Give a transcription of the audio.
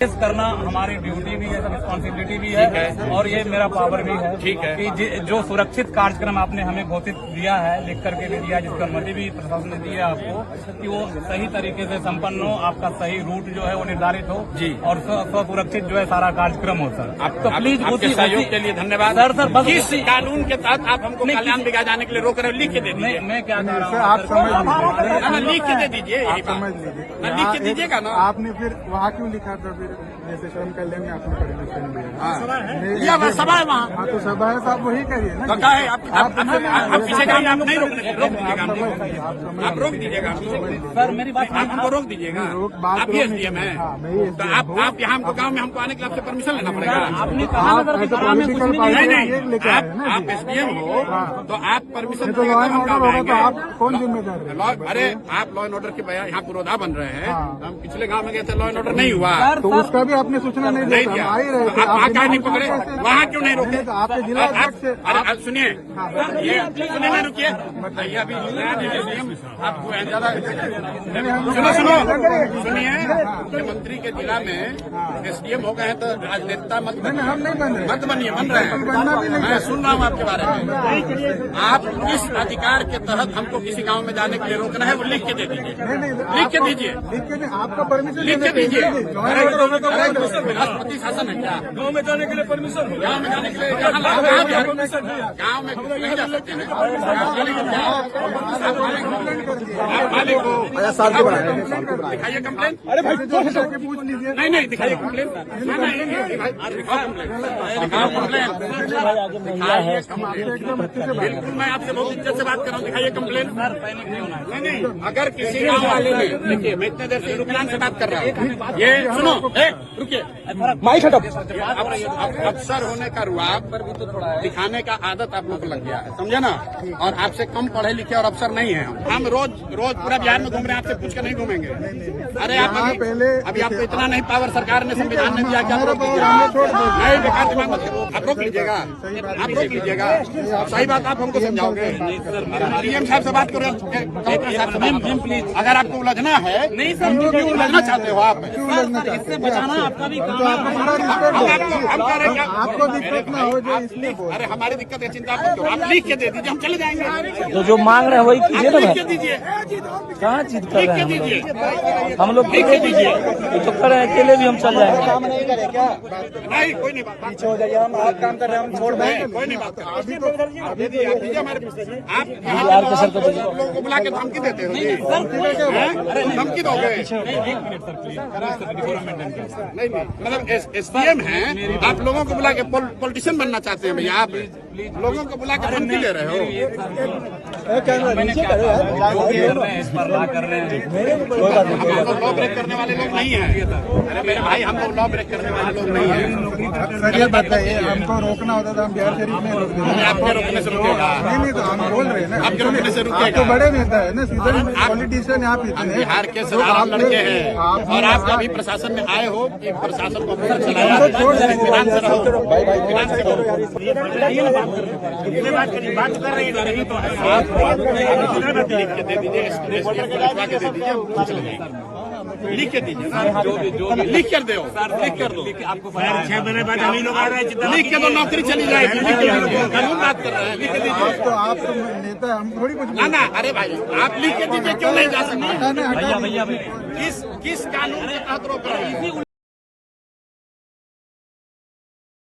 करना हमारी ड्यूटी भी है, रिस्पॉन्सिबिलिटी भी है और ये मेरा पावर भी है। ठीक है कि जो सुरक्षित कार्यक्रम आपने हमें घोषित दिया है, लिख करके भी दिया, जिसकी अनुमति भी प्रशासन ने दी है आपको कि वो सही तरीके से संपन्न हो, आपका सही रूट जो है वो निर्धारित हो जी और सुरक्षित जो है सारा कार्यक्रम हो सर। तो प्लीज आपके सहयोग के लिए धन्यवाद सर। बस किस कानून के तहत आप हमको कल्याण दिखाए जाने के लिए रोक रहे हो? लिख के दे दीजिए। मैं क्या कह रहा हूँ, आप समझ लिख के दे दीजिए। समझ लीजिए, लिख के दीजिएगा ना। आपने फिर वहाँ क्यों लिखा था? फिर जैसे श्रम कल्याण में आपने परमिशन दिया, सभा है वहाँ। हाँ तो सभा है, तो आप वही करिए ना। तो क्या है आप पीछे जाइए, आप नहीं रोक दीजिएगा, आप रोक दीजिएगा सर मेरी बात आप हमको रोक दीजिएगा। आप ही एसडीएम है, तो आप यहाँ हमको गाँव में हमको आने के लिए आपसे परमिशन लेना पड़ेगा। आपने कहा ना सर कि गाँव में कुछ नहीं नहीं नहीं, आप एसडीएम हो तो आप परमिशन तो लॉ एंड ऑर्डर होगा तो आप कौन जिम्मेदार है? अरे आप लॉ एंड ऑर्डर के बजाय यहाँ पुरोधा बन रहे हैं। हम पिछले गांव में गए थे, लॉ एंड ऑर्डर नहीं हुआ, तो उसका भी आपने सूचना नहीं नहीं दिया। दिया। आ ही रहे थे, आप क्या नहीं पकड़े? वहाँ क्यों नहीं रोके? आपके जिला अध्यक्ष से अरे सुनिए, ये सुनिए ना, रुकिए, बताइए। अभी आपको सुनो सुनिए, मुख्यमंत्री के जिला में एसडीएम हो गए हैं तो राजनेता मत बनिए। हम नहीं बन रहे, मत बनिए, बन रहे हैं। मैं सुन रहा हूँ आपके बारे में। आप किस अधिकार के तहत हमको किसी गांव में जाने के लिए रोकना है वो लिख के दे दीजिए। लिख के दीजिए, लिख के आपका परमिशन लिख के दीजिए। राष्ट्रपति शासन है क्या? गाँव में जाने के लिए परमिशन, गाँव में जाने के लिए गाँव में नहीं जा सकते हैं। आप मालिक हो, दिखाइए कंप्लेन। अरे भाई पूछ लीजिए। नहीं दिखाइए कंप्लेन। बिल्कुल, मैं आपसे बहुत इज्जत से बात कर रहा हूँ, दिखाइए कंप्लेन। नहीं, अगर किसी गाँव वाले ने, देखिए मैं इतने देर से रुकलान से बात कर रहा हूँ, ये सुनो, रुकिए, माइक हटो। अफसर होने का रुआब दिखाने का आदत आप लोग को लग गया है, समझे ना? और आपसे कम पढ़े लिखे और अफसर नहीं है हम। रोज पूरा बिहार में घूम रहे हैं, आपसे पूछ कर नहीं घूमेंगे। अरे आप अभी आपको इतना नहीं पावर सरकार ने संविधान ने दिया कि आप रोक दीजिएगा। नहीं, बेकार दिमाग मत करो, आप रोक लीजिएगा, आप रोक लीजिएगा। सही बात आप हमको समझाओगे। डीएम साहब से बात करो, कलेक्टर साहब से बात करो। प्लीज, अगर आपको उलझना है, नहीं सर, क्यों उलझना चाहते हो आप? इससे बचाना आपका भी काम आपको दिक्कत ना हो जाए इसलिए। अरे हमारी दिक्कत है, चिंता मत करो, आप लिख के दे दीजिए, हम चले जाएंगे। तो जो मांग रहे हैं वही कीजिए ना। लिख के दीजिए, कहाँ चीज कर रहे हैं हम लोग लिख के दीजिए। तो कर रहे हैं, अकेले भी हम चल जाएंगे। नहीं कोई नहीं, बात पीछे हो जाइए, हम आप काम कर रहे हैं, हम छोड़ दें, कोई नहीं बात कर। दे दीजिए, आप दीजिए हमारे, आप लोगों को बुला के धमकी देते हो? धमकी दोगे? नहीं, मतलब एसडीएम है, आप लोगों को बुला के पॉलिटिशियन बनना चाहते हैं भैया? आप लोगों को बुला के धमकी ले रहे हो? लॉ ब्रेक करने वाले लोग नहीं है। अरे मेरे भाई, हम लोग लॉ ब्रेक करने वाले लोग नहीं है। सर ये बताइए, हमको रोकना होता था, हम बिहार शरीफ में रोक देते। आपके रोकने से रुकेगा? नहीं तो हम बोल रहे हैं ना, आपके रोकने से रुकेगा? आप तो बड़े नेता है ना, सीधे पॉलिटिशियन आप ही थे। बिहार के साधारण लड़के हैं और आप कभी प्रशासन में आए हो कि प्रशासन को चलाया? फिनांस से रहो, फिनांस से रहो। बात कर रही है तो लिख के दे दीजिए, लिख के दीजिए, जो भी लिख कर दो, लिख कर दो। आपको 6 महीने बाद हम ही लोग आ रहे हैं, लिख के दो, नौकरी चली जाएगी। लिख के दीजिए, कानून बात कर रहे हैं, लिख के दीजिए। तो आप नेता, हम थोड़ी कुछ ना, अरे भाई आप लिख के दीजिए, क्यों नहीं जा सकते? भैया किस कानून के तहत रोक रहे हैं?